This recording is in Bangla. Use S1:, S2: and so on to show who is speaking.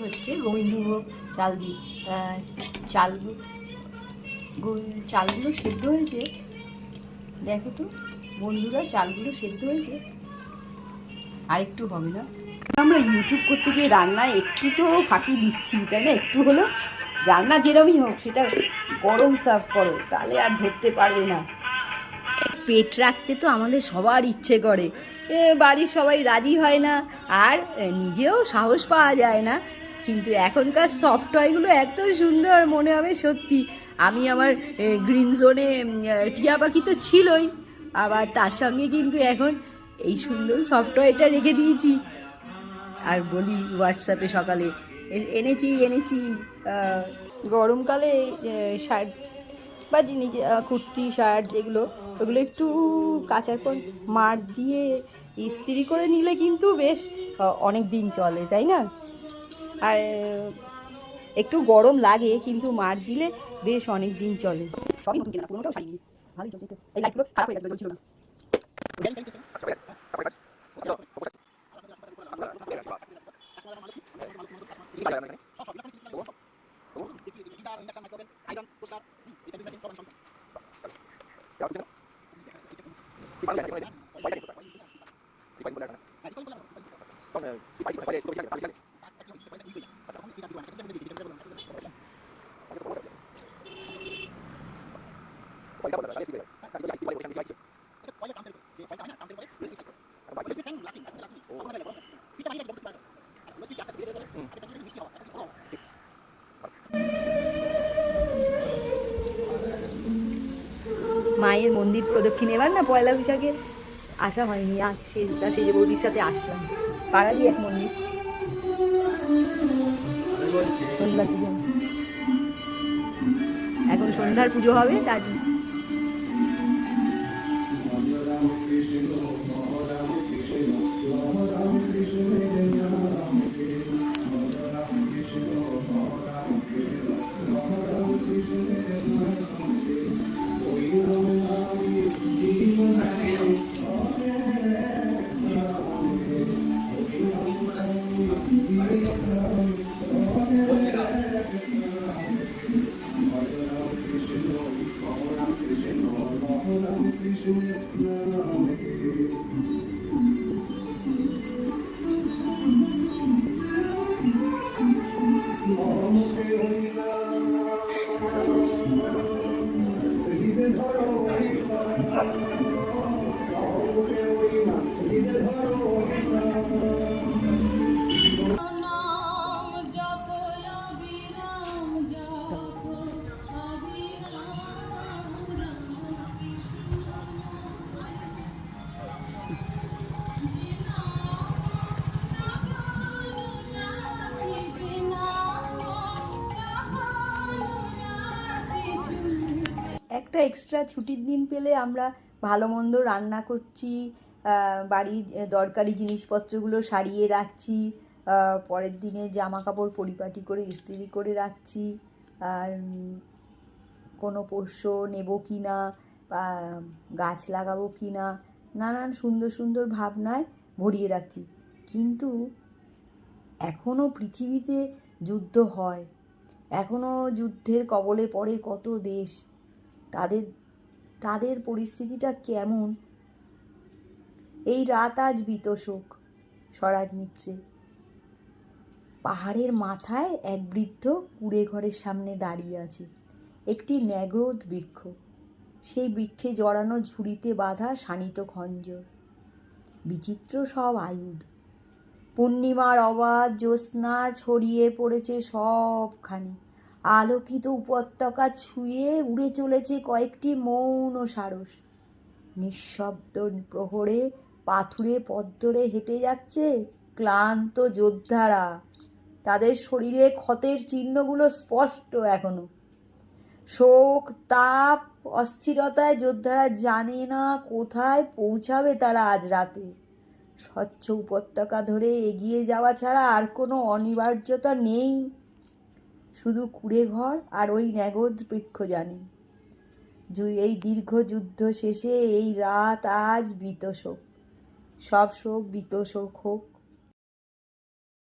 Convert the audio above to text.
S1: হচ্ছে গোবিন্দভোগ চাল দিয়ে চালগুলো সেদ্ধ হয়েছে। দেখো তো বন্ধুরা, চালগুলো সেদ্ধ হয়েছে, আর একটু হবে না। আমরা ইউটিউব করতে গিয়ে রান্নায় একটু তো ফাঁকি দিচ্ছি, তাই না? একটু হলো রান্না যেরকমই হোক সেটা গরম সার্ভ করো, তাহলে আর ধরতে পারবে না। পেট রাখতে তো আমাদের সবার ইচ্ছে করে, বাড়ির সবাই রাজি হয় না, আর নিজেও সাহস পাওয়া যায় না। কিন্তু এখনকার সফট টয়গুলো এত সুন্দর, মনে হবে সত্যি আমি আমার গ্রিন জোনে টিয়া পাখি তো ছিলই, আবার তার সঙ্গে কিন্তু এখন এই সুন্দর সফট টয়টা রেখে দিয়েছি। আর বলি হোয়াটসঅ্যাপে সকালে এনেছি গরমকালে শার্ট বা জিনিস, কুর্তি শার্ট ওগুলো একটু কাচার পর মার দিয়ে ইস্ত্রি করে নিলে কিন্তু বেশ অনেক দিন চলে, তাই না? আর একটু গরম লাগে, কিন্তু মার দিলে বেশ অনেক দিন চলে। সবই নতুন কেনা, পুরোনোটাও শাড়ি ভালোই চলছে। এই লাইটগুলো খারাপ হয়ে যাচ্ছে, জ্বলছিল না। মায়ের মন্দির প্রদক্ষিণ, এবার না পয়লা বৈশাখে আসা হয়নি, আজ সেজে বৌদির সাথে আসলাম। পাড়ারই এক মন্দির, সন্ধ্যা পুজো, এখন সন্ধ্যার পুজো হবে। তার একটা এক্সট্রা ছুটির দিন পেলে আমরা ভালো মন্দ রান্না করছি, বাড়ির দরকারি জিনিসপত্রগুলো সারিয়ে রাখছি, পরের দিনে জামা কাপড় পরিপাটি করে ইস্ত্রি করে রাখছি, আর কোনো পোষ্য নেব কি না, বা গাছ লাগাবো কি না, নানান সুন্দর সুন্দর ভাবনায় ভরিয়ে রাখছি। কিন্তু এখনও পৃথিবীতে যুদ্ধ হয়, এখনও যুদ্ধের কবলে পড়ে কত দেশ, তাদের পরিস্থিতিটা কেমন? এই রাত আজ বিতশোক স্বরাজ মিত্রে। পাহাড়ের মাথায় এক বৃদ্ধ কুঁড়ে ঘরের সামনে দাঁড়িয়ে আছে, একটি ন্যাগ্রোধ বৃক্ষ, সেই বৃক্ষে জড়ানো ঝুড়িতে বাঁধা শানিত খঞ্জর, বিচিত্র সব আয়ুধ। পূর্ণিমার অবাধ জ্যোৎস্না ছড়িয়ে পড়েছে সবখানে, আলোকিত উপত্যকা ছুঁয়ে উড়ে চলেছে কয়েকটি মৌন সারস। নিঃশব্দ প্রহরে পাথুরে পথ ধরে হেঁটে যাচ্ছে ক্লান্ত যোদ্ধারা, তাদের শরীরে ক্ষতের চিহ্নগুলো স্পষ্ট এখনো। শোক, তাপ, অস্থিরতায় যোদ্ধারা জানে না কোথায় পৌঁছাবে তারা আজ রাতে। স্বচ্ছ উপত্যকা ধরে এগিয়ে যাওয়া ছাড়া আর কোনো অনিবার্যতা নেই, শুধু কুঁড়ে ঘর আর ওই ন্যাগোধ বৃক্ষ জানে। এই দীর্ঘ যুদ্ধ শেষে এই রাত আজ বিতশোক। সব শোক বিতশোক হোক।